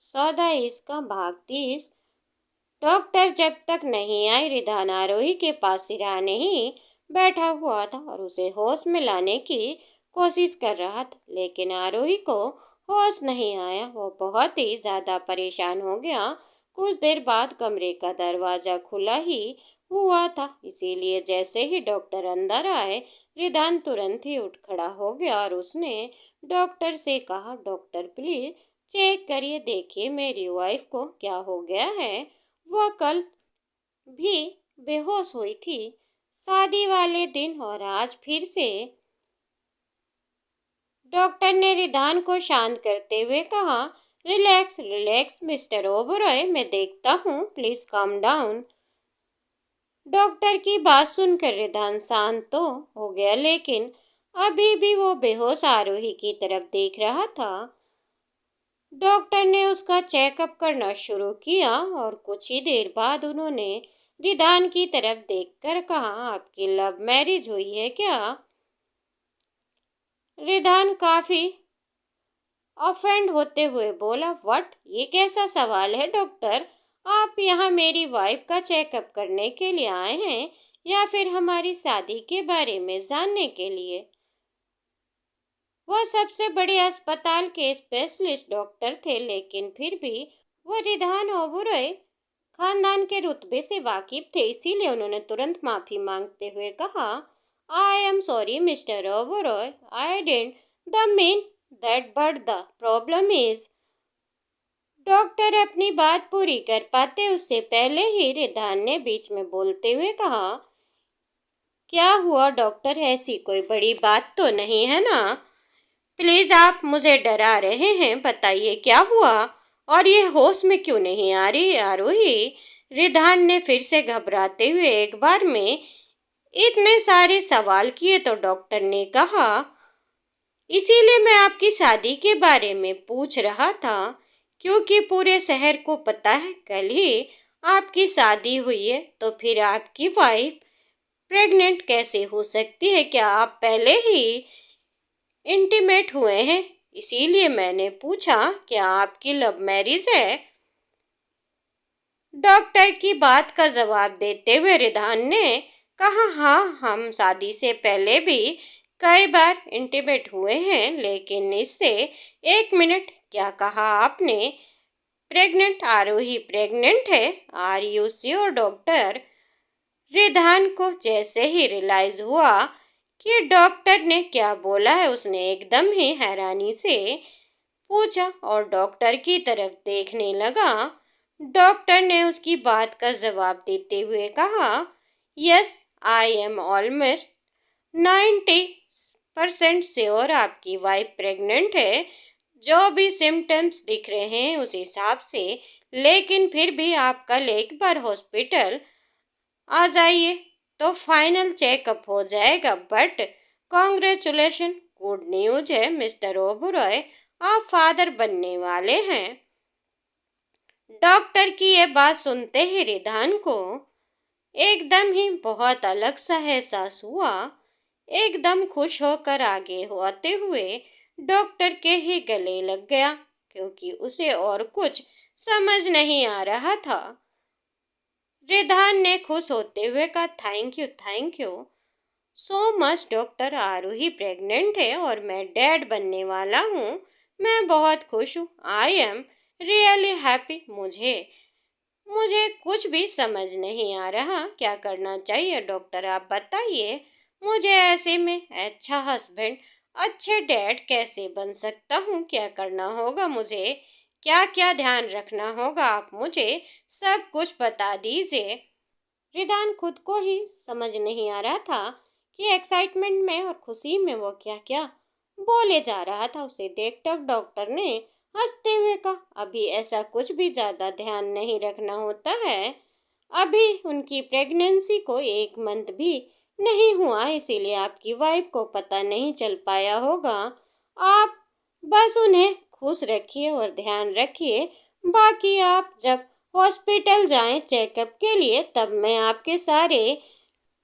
14 इसका भाग 30। डॉक्टर जब तक नहीं आई रिधान आरोही के पास सिरहाने ही बैठा हुआ था और उसे होश में लाने की कोशिश कर रहा था, लेकिन आरोही को होश नहीं आया। वो बहुत ही ज्यादा परेशान हो गया। कुछ देर बाद कमरे का दरवाजा खुला ही हुआ था, इसीलिए जैसे ही डॉक्टर अंदर आए रिधान तुरंत ही उठ खड़ा हो गया और उसने डॉक्टर से कहा, डॉक्टर प्लीज चेक करिए, देखिए मेरी वाइफ को क्या हो गया है। वह कल भी बेहोश हुई थी, शादी वाले दिन, और आज फिर से। डॉक्टर ने रिधान को शांत करते हुए कहा, रिलैक्स रिलैक्स मिस्टर ओबरॉय, मैं देखता हूँ, प्लीज काम डाउन। डॉक्टर की बात सुनकर रिधान शांत तो हो गया, लेकिन अभी भी वो बेहोश आरोही की तरफ देख रहा था। डॉक्टर ने उसका चेकअप करना शुरू किया और कुछ ही देर बाद उन्होंने रिधान की तरफ देखकर कहा, आपकी लव मैरिज हुई है क्या? रिधान काफी ऑफेंड होते हुए बोला, व्हाट, ये कैसा सवाल है डॉक्टर? आप यहाँ मेरी वाइफ का चेकअप करने के लिए आए हैं या फिर हमारी शादी के बारे में जानने के लिए? वह सबसे बड़े अस्पताल के स्पेशलिस्ट डॉक्टर थे, लेकिन फिर भी वह रिधान ओबरॉय खानदान के रुतबे से वाकिफ थे, इसीलिए उन्होंने तुरंत माफी मांगते हुए कहा, I am sorry mister Oberoi, I didn't the mean that, but the problem is. Doctor अपनी बात पूरी कर पाते उससे पहले ही रिधान ने बीच में बोलते हुए कहा, क्या हुआ डॉक्टर, ऐसी कोई बड़ी बात तो नहीं है ना? प्लीज आप मुझे डरा रहे हैं, बताइए क्या हुआ और ये होश में क्यों नहीं आ रही आरोही? रिधान ने फिर से घबराते हुए एक बार में इतने सारे सवाल किए तो डॉक्टर ने कहा, इसीलिए मैं आपकी शादी के बारे में पूछ रहा था, क्योंकि पूरे शहर को पता है कल ही आपकी शादी हुई है, तो फिर आपकी वाइफ प्रेग्नेंट कैसे हो सकती है? क्या आप पहले ही इंटीमेट हुए हैं? इसीलिए मैंने पूछा, क्या आपकी लव मैरिज है? डॉक्टर की बात का जवाब देते हुए रिधान ने कहा, हाँ, हम शादी से पहले भी कई बार इंटीमेट हुए हैं, लेकिन इससे एक मिनट, क्या कहा आपने? प्रेग्नेंट? आरोही प्रेग्नेंट है? Are you sure doctor? Ridhaan को जैसे ही रियलाइज हुआ कि डॉक्टर ने क्या बोला है, उसने एकदम ही हैरानी से पूछा और डॉक्टर की तरफ देखने लगा। डॉक्टर ने उसकी बात का जवाब देते हुए कहा, yes, I am almost 90% sure आपकी वाइफ प्रेग्नेंट है। जो भी सिम्टम्स दिख रहे हैं उस हिसाब से, लेकिन फिर भी आप कल एक बार हॉस्पिटल आ जाइए तो फाइनल चेकअप हो जाएगा। बट कॉन्ग्रेचुलेशन, गुड न्यूज है मिस्टर ओबरॉय, आप फादर बनने वाले हैं। डॉक्टर की ये बात सुनते ही रिधान को एकदम ही बहुत अलग सा एहसास हुआ। एकदम खुश होकर आगे होते हुए डॉक्टर के ही गले लग गया, क्योंकि उसे और कुछ समझ नहीं आ रहा था। रिधान ने खुश होते हुए कहा, thank you so much doctor, Aaruhi pregnant है और मैं डैड बनने वाला हूँ। मैं बहुत खुश हूँ, आई एम रियली हैप्पी। मुझे कुछ भी समझ नहीं आ रहा, क्या करना चाहिए डॉक्टर, आप बताइए मुझे। ऐसे में अच्छा हस्बैंड, अच्छे डैड कैसे बन सकता हूँ? क्या करना होगा मुझे? क्या क्या ध्यान रखना होगा? आप मुझे सब कुछ बता दीजिए। रिदान खुद को ही समझ नहीं आ रहा था कि एक्साइटमेंट में और खुशी में वो क्या क्या बोले जा रहा था। उसे देखकर डॉक्टर ने हंसते हुए कहा, अभी ऐसा कुछ भी ज्यादा ध्यान नहीं रखना होता है। अभी उनकी प्रेगनेंसी को 1 मंथ भी नहीं हुआ, इसीलिए आपकी वाइफ को पता नहीं चल पाया होगा। आप बस उन्हें खुश रखिए और ध्यान रखिए। बाकी आप जब हॉस्पिटल जाएं चेकअप के लिए, तब मैं आपके सारे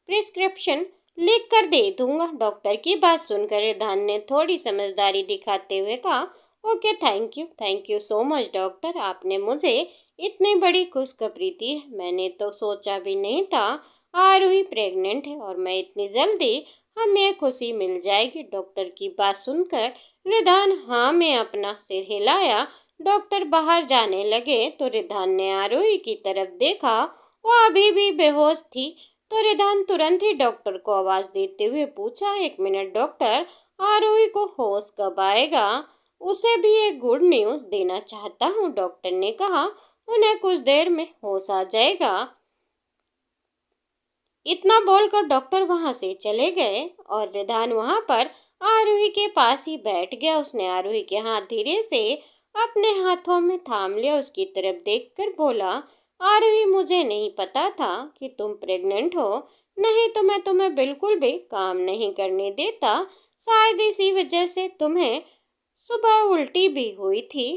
प्रिस्क्रिप्शन लिख कर दे दूंगा। डॉक्टर की बात सुनकर रिधान ने थोड़ी समझदारी दिखाते हुए कहा, okay, thank you so much doctor, आपने मुझे इतनी बड़ी खुशखबरी दी है। मैंने तो सोचा भी नहीं था आरूही प्रेग्नेंट है और मैं इतनी जल्दी हमें खुशी मिल जाएगी। डॉक्टर की बात सुनकर रिधान हाँ में अपना सिर हिलाया। डॉक्टर बाहर जाने लगे तो रिधान ने आरूही की तरफ देखा। वो अभी भी बेहोश थी। तो रिधान तुरंत ही डॉक्टर को आवाज देते हुए पूछा, एक मिनट डॉक्टर, आरूही को होश कब आएगा? उसे भी एक गुड न्यूज देना चाहता हूँ, डॉक्टर ने कहा। उन्हें कुछ देर में होश आ जाएगा। इतना बोलकर डॉक्टर वहां से चले गए और रिधान वहां पर आरूही के पास ही बैठ गया। उसने आरूही के हाथ धीरे से अपने हाथों में थाम लिया। उसकी तरफ देखकर बोला, आरूही, मुझे नहीं पता था कि तुम प्रेग्नेंट हो। नहीं तो मैं तुम्हें बिल्कुल भी काम नहीं करने देता। शायद इसी वजह से तुम्हें सुबह उल्टी भी हुई थी।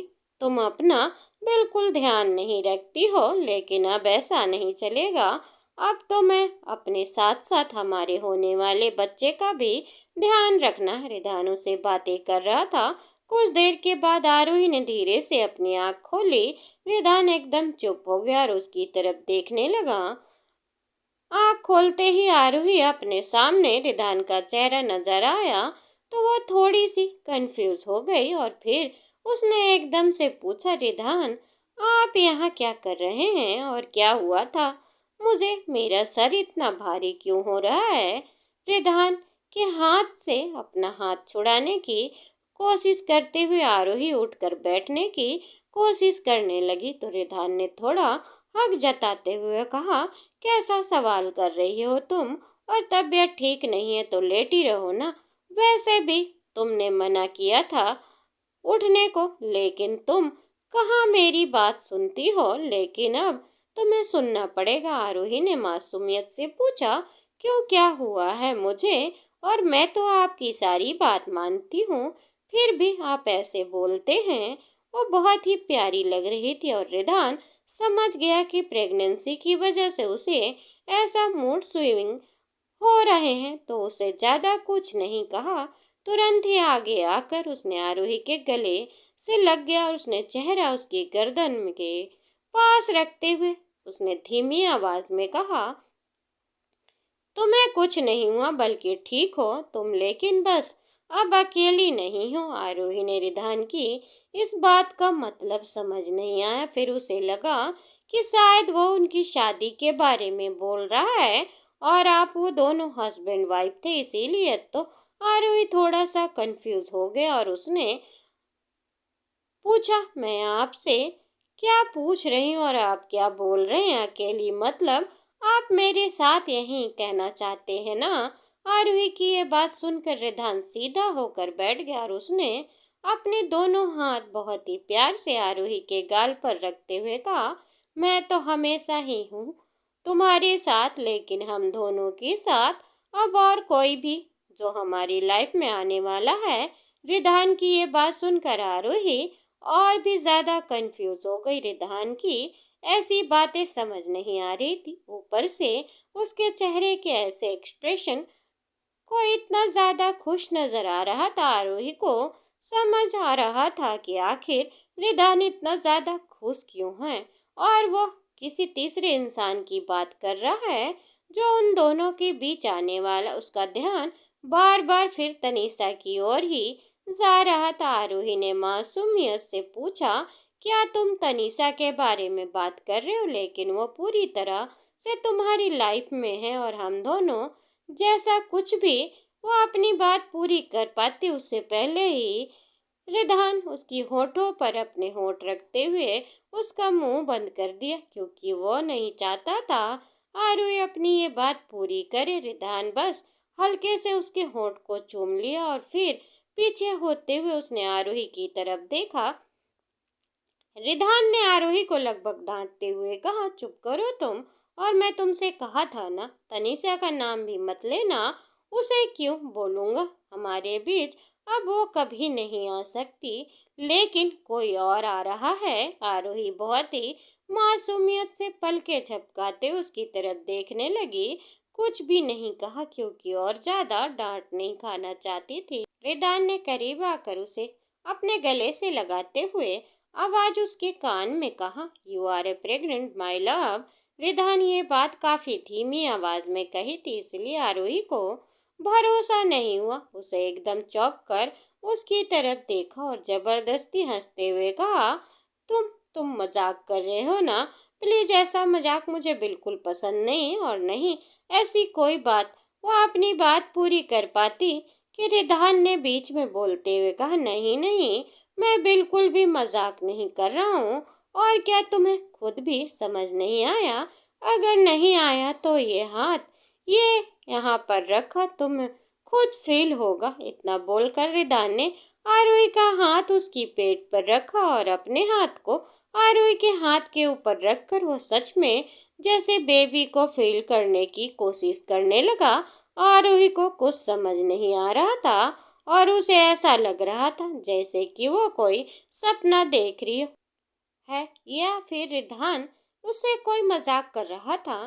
तुम अपना बिल्कुल ध्यान नहीं रखती हो, लेकिन अब ऐसा नहीं चलेगा। अब तो मैं अपने साथ साथ हमारे होने वाले बच्चे का भी ध्यान रखना है। रिधानु से बातें कर रहा था। कुछ देर के बाद आरोही ने धीरे से अपनी आंख खोली। रिधान एकदम चुप हो गया और उसकी तरफ देखने लगा। आँख खोलते ही आरोही अपने सामने रिधान का चेहरा नजर आया तो वो थोड़ी सी कंफ्यूज हो गई और फिर उसने एकदम से पूछा, रिधान, आप यहाँ क्या कर रहे हैं और क्या हुआ था? मुझे मेरा सर इतना भारी क्यों हो रहा है? रिधान के हाथ से अपना हाथ छुड़ाने की कोशिश करते हुए आरोही उठकर बैठने की कोशिश करने लगी तो रिधान ने थोड़ा हक जताते हुए कहा, कैसा सवाल कर रही हो तुम? और तबीयत ठीक नहीं है तो लेटी रहो ना। वैसे भी तुमने मना किया था उठने को, लेकिन तुम कहाँ मेरी बात सुनती हो। लेकिन अब तुम्हें सुनना पड़ेगा। आरोही ने मासूमियत से पूछा, क्यों, क्या हुआ है मुझे? और मैं तो आपकी सारी बात मानती हूँ, फिर भी आप ऐसे बोलते हैं। वो बहुत ही प्यारी लग रही थी और रिधान समझ गया कि प्रेगनेंसी की वजह से उसे ऐसा मूड स्विंग हो रहे हैं तो उसे ज्यादा कुछ नहीं कहा। तुरंत ही आगे आकर उसने आरोही के गले से लग गया और उसने चेहरा उसकी गर्दन के पास रखते हुए उसने धीमी आवाज में कहा, तुम्हें कुछ नहीं हुआ, बल्कि ठीक हो तुम, लेकिन बस अब अकेली नहीं हो। आरोही ने रिधान की इस बात का मतलब समझ नहीं आया। फिर उसे लगा कि शायद वो उनकी शादी के बारे में बोल रहा है और आप वो दोनों हस्बैंड वाइफ थे, इसीलिए तो आरोही थोड़ा सा कंफ्यूज हो गया और उसने पूछा, मैं आपसे क्या पूछ रही हूँ और आप क्या बोल रहे हैं अकेली? मतलब आप मेरे साथ यही कहना चाहते हैं ना? आरोही की ये बात सुनकर रिधान सीधा होकर बैठ गया और उसने अपने दोनों हाथ बहुत ही प्यार से आरोही के गाल पर रखते हुए कहा, मैं तो हमेशा ही हूँ तुम्हारे साथ, लेकिन हम दोनों के साथ अब और कोई भी जो हमारी लाइफ में आने वाला है। रिधान की ये बात सुनकर आरोही और भी ज्यादा कंफ्यूज हो गई। रिधान की ऐसी बातें समझ नहीं आ रही थी। ऊपर से उसके चेहरे के ऐसे एक्सप्रेशन को इतना ज्यादा खुश नजर आ रहा था। आरोही को समझ आ रहा था कि आखिर रिधान इतना ज्यादा खुश क्यों है और वो किसी तीसरे इंसान की बात कर रहा है जो उन दोनों के बीच आने वाला। उसका ध्यान बार बार फिर तनीषा की ओर ही जा रहा था। आरोही ने मासूमियत से पूछा, क्या तुम तनीषा के बारे में बात कर रहे हो? लेकिन वो पूरी तरह से तुम्हारी लाइफ में है और हम दोनों जैसा कुछ भी। वो अपनी बात पूरी कर पाती उससे पहले ही रिधान उसकी होठों पर अपने होठ रखते हुए उसका मुंह बंद कर दिया, क्योंकि वो नहीं चाहता था आरोही अपनी ये बात पूरी करे। रिधान बस हल्के से उसके होठ को चूम लिया और फिर पीछे होते हुए उसने आरोही की तरफ देखा। रिधान ने आरोही को लगभग डांटते हुए कहा, चुप करो तुम, और मैं तुमसे कहा था ना तनीषा का नाम भी मत लेना। उसे क्यों बोलूंगा? हमारे बीच अब वो कभी नहीं आ सकती, लेकिन कोई और आ रहा है। आरोही बहुत ही मासूमियत से पलके झपकाते उसकी तरफ देखने लगी। कुछ भी नहीं कहा क्योंकि और ज्यादा डांट नहीं खाना चाहती थी। रिधान ने करीब आकर उसे अपने गले से लगाते हुए आवाज उसके कान में कहा, you are a pregnant my love. Ridhaan ये बात काफी धीमी आवाज में कही थी, इसलिए आरोही को भरोसा नहीं हुआ। उसे एकदम चौंक कर उसकी तरफ देखा और जबरदस्ती हंसते हुए कहा, तुम मजाक कर रहे हो ना? प्लीज, ऐसा मजाक मुझे बिल्कुल पसंद नहीं। और नहीं, ऐसी कोई बात। वो अपनी बात पूरी कर पाती कि रिधान ने बीच में बोलते हुए कहा, नहीं नहीं, मैं बिल्कुल भी मजाक नहीं कर रहा हूँ। और क्या तुम्हें खुद भी समझ नहीं आया? अगर नहीं आया तो ये हाथ, ये यहाँ पर रखा, तुम खुद फील होगा। इतना बोलकर रिधान ने आरोही का हाथ उसकी पेट पर रखा और अपने हाथ को आरोही के हाथ के ऊपर रखकर वो सच में जैसे बेबी को फील करने की कोशिश करने लगा। आरोही को कुछ समझ नहीं आ रहा था और उसे ऐसा लग रहा था जैसे कि वो कोई सपना देख रही है या फिर रिधान उससे कोई मजाक कर रहा था।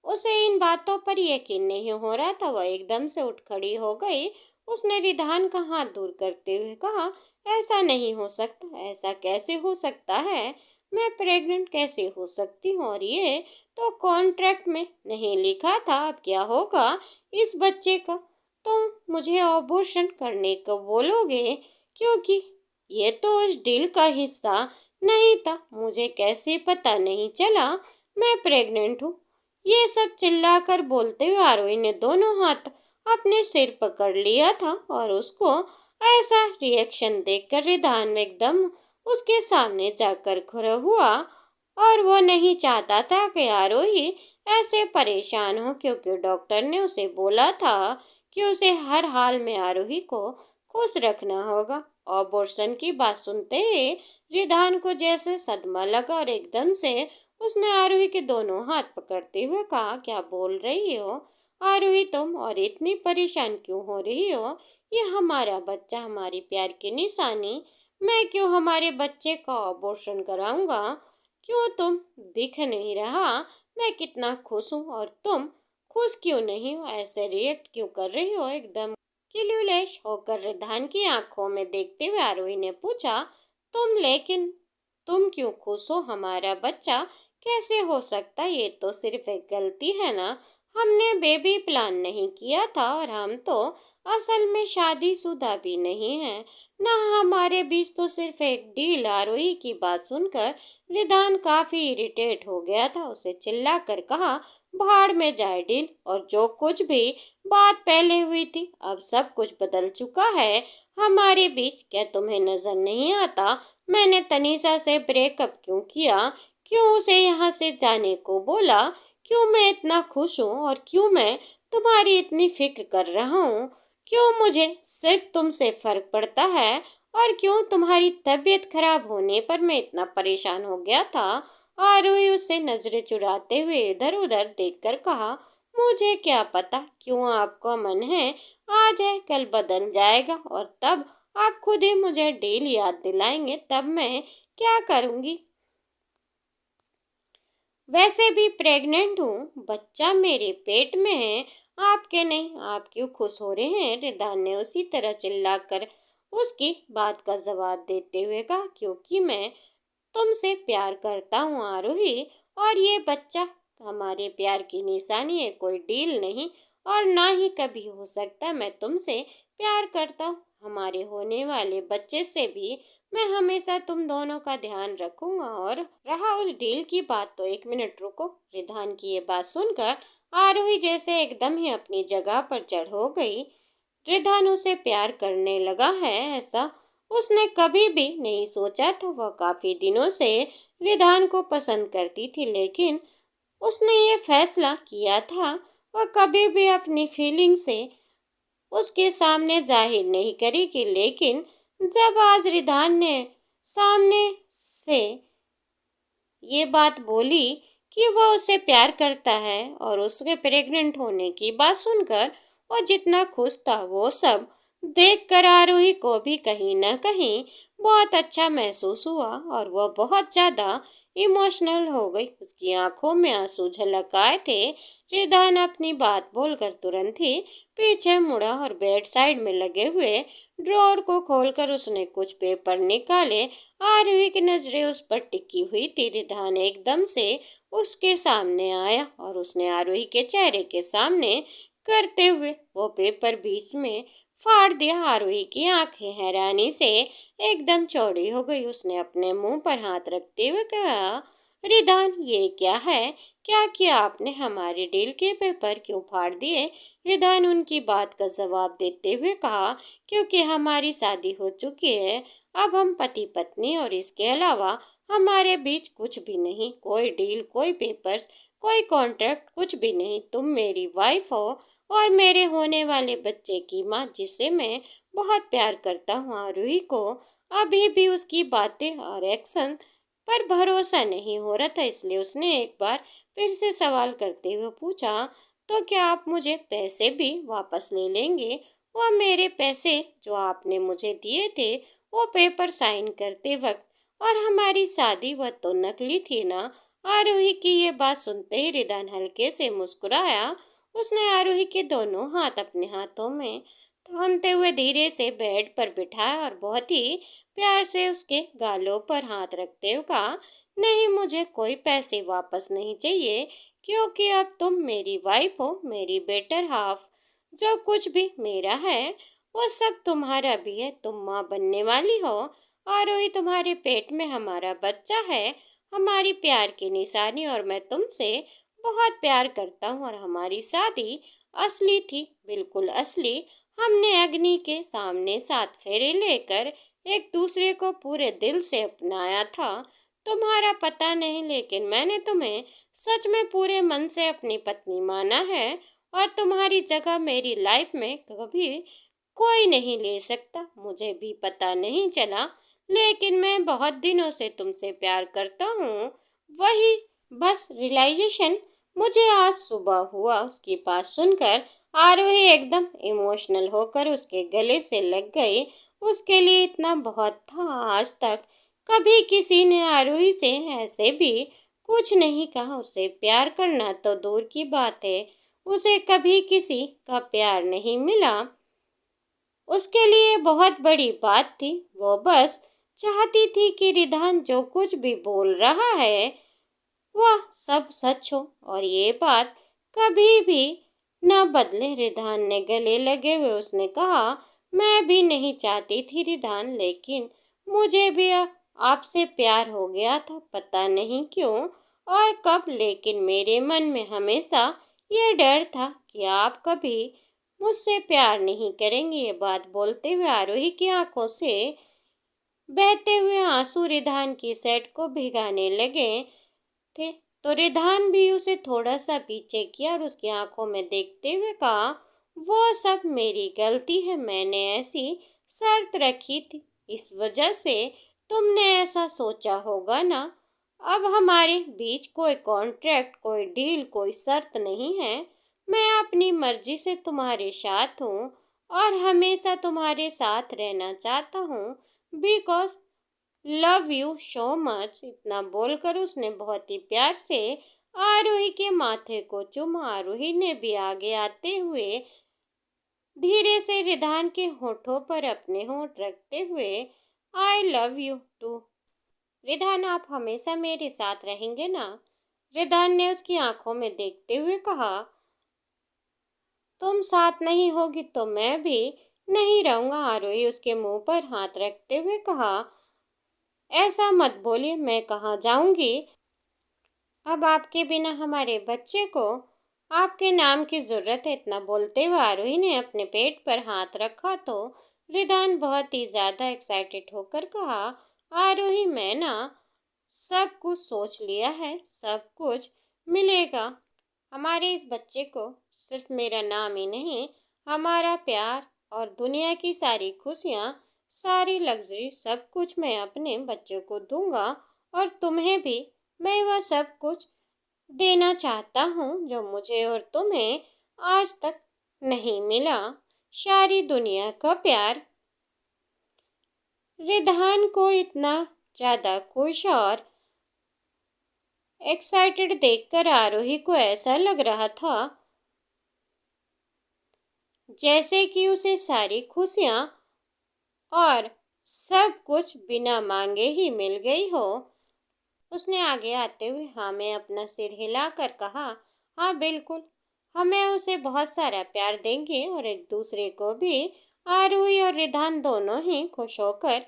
उसे इन बातों पर यकीन नहीं हो रहा था। वह एकदम से उठ खड़ी हो गई। उसने रिधान का हाथ दूर करते हुए कहा, ऐसा नहीं हो सकता। ऐसा कैसे हो सकता है? मैं प्रेग्नेंट कैसे हो सकती हूँ? और ये तो कॉन्ट्रैक्ट में नहीं लिखा था। अब क्या होगा इस बच्चे का? तुम मुझे अबॉर्शन करने को बोलोगे? क्योंकि ये तो उस डील का हिस्सा नहीं था। मुझे कैसे पता नहीं चला मैं प्रेग्नेंट हूँ? ये सब चिल्लाकर बोलते हुए आरोही ने दोनों हाथ अपने सिर पकड़ लिया था और उसको ऐसा रिएक्शन देखकर रिधान में एकदम उसके सामने जाकर खड़ा हुआ। और वो नहीं चाहता था कि आरोही ऐसे परेशान हो, क्योंकि डॉक्टर ने उसे बोला था कि उसे हर हाल में आरोही को खुश रखना होगा। अबॉर्शन की बात सुनते ही रिधान को जैसे सदमा लगा और एकदम से उसने आरोही के दोनों हाथ पकड़ते हुए कहा, क्या बोल रही हो आरोही तुम? और इतनी परेशान क्यों हो रही हो? ये हमारा बच्चा, हमारी प्यार की निशानी। मैं क्यों हमारे बच्चे का अबॉर्शन कराऊंगा? क्यों तुम दिख नहीं रहा मैं कितना खुश हूँ और तुम खुश क्यों नहीं हो? ऐसे रिएक्ट क्यों कर रही हो? एकदम क्यूलेश होकर रिधान की आंखों में देखते हुए आरोही ने पूछा, लेकिन तुम क्यों खुश हो? हमारा बच्चा कैसे हो सकता? ये तो सिर्फ एक गलती है ना? हमने बेबी प्लान नहीं किया था और हम तो असल में शादीशुदा भी नहीं है ना। हमारे बीच तो सिर्फ एक डील। आरोही की बात सुनकर रिधान काफी इरिटेट हो गया था। उसे चिल्लाकर कहा, भाड़ में जाए डील। और जो कुछ भी बात पहले हुई थी, अब सब कुछ बदल चुका है हमारे बीच। क्या तुम्हें नजर नहीं आता मैंने तनीषा से ब्रेकअप क्यों किया? क्यों उसे यहाँ से जाने को बोला? क्यों मैं इतना खुश हूँ और क्यों मैं तुम्हारी इतनी फिक्र कर रहा हूँ? क्यों मुझे सिर्फ तुमसे फर्क पड़ता है? और क्यों तुम्हारी तबीयत खराब होने पर मैं इतना परेशान हो गया था? आरोही उससे नजरें चुराते हुए इधर उधर देखकर कहा, मुझे क्या पता क्यों आपका मन है आज है कल बदल जाएगा और तब आप खुद ही मुझे डील याद दिलाएंगे, तब मैं क्या करूंगी? वैसे भी प्रेग्नेंट हूँ, बच्चा मेरे पेट में है, आपके नहीं। आप क्यों खुश हो रहे हैं? रिदान ने उसी तरह चिल्लाकर उसकी बात का जवाब देते हुए कहा, क्योंकि मैं तुमसे प्यार करता हूँ आरोही, और ये बच्चा हमारे प्यार की निशानी है, कोई डील नहीं और ना ही कभी हो सकता। मैं तुमसे प्यार करता हूँ, हमारे होने वाले बच्चे से भी मैं हमेशा तुम दोनों का ध्यान रखूंगा। और रहा उस डील की बात, तो एक मिनट रुको। रिधान की ये बात सुनकर आरोही जैसे एकदम ही अपनी जगह पर जड़ हो गई। रिधान उसे प्यार करने लगा है ऐसा उसने कभी भी नहीं सोचा था। वह काफी दिनों से रिधान को पसंद करती थी, लेकिन उसने ये फैसला किया था वह कभी भी अपनी फीलिंग से उसके सामने जाहिर नहीं करेगी। लेकिन जब आज रिधान ने सामने से ये बात बोली कि वह उसे प्यार करता है और उसके प्रेग्नेंट होने की बात सुनकर वह जितना खुश था, वो सब देखकर आरोही को भी कहीं न कहीं बहुत अच्छा महसूस हुआ और वह बहुत ज्यादा इमोशनल हो गई। उसकी आंखों में आंसू झलक आए थे। रिधान अपनी बात बोलकर तुरंत ही पीछे मुड़ा और बेड साइड में लगे हुए ड्रॉअर को खोलकर उसने कुछ पेपर निकाले। आरोही की नजरें उस पर टिकी हुई थी। रिधान एकदम से उसके सामने आया और उसने आरोही के चेहरे के सामने करते हुए वो पेपर बीच में फाड़ दिया। आरोही की आंखें हैरानी से एकदम चौड़ी हो गई। उसने अपने मुंह पर हाथ रखते हुए कहा, रिधान, ये क्या है? क्या किया आपने? हमारे डील के पेपर क्यों फाड़ दिए? रिधान उनकी बात का जवाब देते हुए कहा, क्योंकि हमारी शादी हो चुकी है। अब हम पति पत्नी, और इसके अलावा हमारे बीच कुछ भी नहीं। कोई डील, कोई पेपर्स, कोई कॉन्ट्रैक्ट, कुछ भी नहीं। तुम मेरी वाइफ हो और मेरे होने वाले बच्चे की माँ, जिसे मैं बहुत प्यार करता हूँ। आरूही को अभी भी उसकी बातें और एक्शन पर भरोसा नहीं हो रहा था, इसलिए उसने एक बार फिर से सवाल करते हुए पूछा, तो क्या आप मुझे पैसे भी वापस ले लेंगे? वो मेरे पैसे जो आपने मुझे दिए थे वो पेपर साइन करते वक्त, और हमारी शादी वह तो नकली थी ना? आरोही की ये बात सुनते ही रिदान हल्के से मुस्कुराया। उसने आरोही के दोनों हाथ अपने हाथों में थामते हुए धीरे से बेड पर बिठाया और बहुत ही प्यार से उसके गालों पर हाथ रखते हुए कहा, नहीं, मुझे कोई पैसे वापस नहीं चाहिए, क्योंकि अब तुम मेरी वाइफ हो, मेरी बेटर हाफ। जो कुछ भी मेरा है वो सब तुम्हारा भी है। तुम माँ बनने वाली हो, और वही तुम्हारे पेट में हमारा बच्चा है, हमारी प्यार की निशानी। और मैं तुमसे बहुत प्यार करता हूँ, और हमारी शादी असली थी, बिल्कुल असली। हमने अग्नि के सामने 7 फेरे लेकर एक दूसरे को पूरे दिल से अपनाया था। तुम्हारा पता नहीं, लेकिन मैंने तुम्हें सच में पूरे मन से अपनी पत्नी माना है, और तुम्हारी जगह मेरी लाइफ में कभी कोई नहीं ले सकता। मुझे भी पता नहीं चला, लेकिन मैं बहुत दिनों से तुमसे प्यार करता हूँ। वही बस रियलाइजेशन मुझे आज सुबह हुआ। उसकी बात सुनकर आरोही एकदम इमोशनल होकर उसके गले से लग गई। उसके लिए इतना बहुत था। आज तक कभी किसी ने आरोही से ऐसे भी कुछ नहीं कहा। उसे प्यार करना तो दूर की बात है, उसे कभी किसी का प्यार नहीं मिला। उसके लिए बहुत बड़ी बात थी। वो बस चाहती थी कि रिधान जो कुछ भी बोल रहा है वह सब सच हो, और ये बात कभी भी न बदले। रिधान ने गले लगे हुए उसने कहा, मैं भी नहीं चाहती थी रिधान, लेकिन मुझे भी आपसे प्यार हो गया था, पता नहीं क्यों और कब, लेकिन मेरे मन में हमेशा ये डर था कि आप कभी मुझसे प्यार नहीं करेंगे। ये बात बोलते हुए आरोही की आंखों से बहते हुए आंसू रिधान की शर्ट को भिगाने लगे थे। तो रिधान भी उसे थोड़ा सा पीछे किया और उसकी आंखों में देखते हुए कहा, वो सब मेरी गलती है, मैंने ऐसी शर्त रखी थी, इस वजह से तुमने ऐसा सोचा होगा ना। अब हमारे बीच कोई कॉन्ट्रैक्ट, कोई डील, कोई शर्त नहीं है। मैं अपनी मर्जी से तुम्हारे साथ हूँ और हमेशा तुम्हारे साथ रहना चाहता हूँ, because love you so much. इतना बोलकर उसने बहुत ही प्यार से आरोही के माथे को चूमा। आरोही ने भी आगे आते हुए धीरे से रिधान के होठों पर अपने होठ रखते हुए, I love you too. Ridhaan, आप हमेशा मेरे साथ रहेंगे ना? रिधान ने उसकी आंखों में देखते हुए कहा, तुम साथ नहीं होगी तो मैं भी नहीं रहूंगा। आरोही उसके मुंह पर हाथ रखते हुए कहा, ऐसा मत बोलिए, मैं कहाँ जाऊंगी? अब आपके बिना हमारे बच्चे को आपके नाम की जरूरत है। इतना बोलते हुए आरोही ने अपने पेट पर हाथ रखा तो रिदान बहुत ही ज्यादा एक्साइटेड होकर कहा, आरोही, मैं ना सब कुछ सोच लिया है, सब कुछ मिलेगा हमारे इस बच्चे को। सिर्फ मेरा नाम ही नहीं, हमारा प्यार और दुनिया की सारी खुशियाँ, सारी लग्जरी, सब कुछ मैं अपने बच्चों को दूंगा, और तुम्हें भी मैं वह सब कुछ देना चाहता हूँ जो मुझे और तुम्हें आज तक नहीं मिला। सारी दुनिया का प्यार। रिधान को इतना ज्यादा खुश और एक्साइटेड देखकर आरोही को ऐसा लग रहा था जैसे कि उसे सारी खुशियाँ और सब कुछ बिना मांगे ही मिल गई हो। उसने आगे आते हुए हाँ में अपना सिर हिलाकर कहा, हाँ बिल्कुल, हमें उसे बहुत सारा प्यार देंगे और एक दूसरे को भी। आरूही और रिधान दोनों ही खुश होकर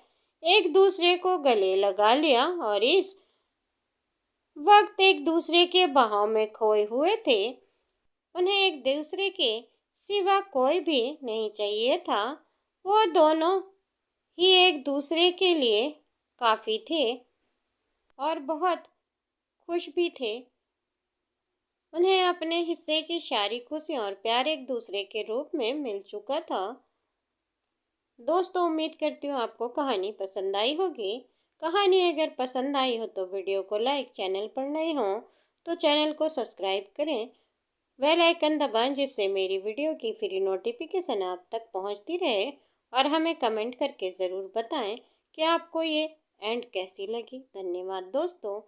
एक दूसरे को गले लगा लिया और इस वक्त एक दूसरे के बहाव में खोए हुए थे। उन्हें एक दूसरे के सिवा कोई भी नहीं चाहिए था। वो दोनों ही एक दूसरे के लिए काफ़ी थे और बहुत खुश भी थे। उन्हें अपने हिस्से की सारी खुशियाँ और प्यार एक दूसरे के रूप में मिल चुका था। दोस्तों, उम्मीद करती हूँ आपको कहानी पसंद आई होगी। कहानी अगर पसंद आई हो तो वीडियो को लाइक, चैनल पर नए हो तो चैनल को सब्सक्राइब करें, बेल आइकन दबाएं जिससे मेरी वीडियो की फ्री नोटिफिकेशन आप तक पहुंचती रहे और हमें कमेंट करके ज़रूर बताएं कि आपको ये एंड कैसी लगी। धन्यवाद दोस्तों।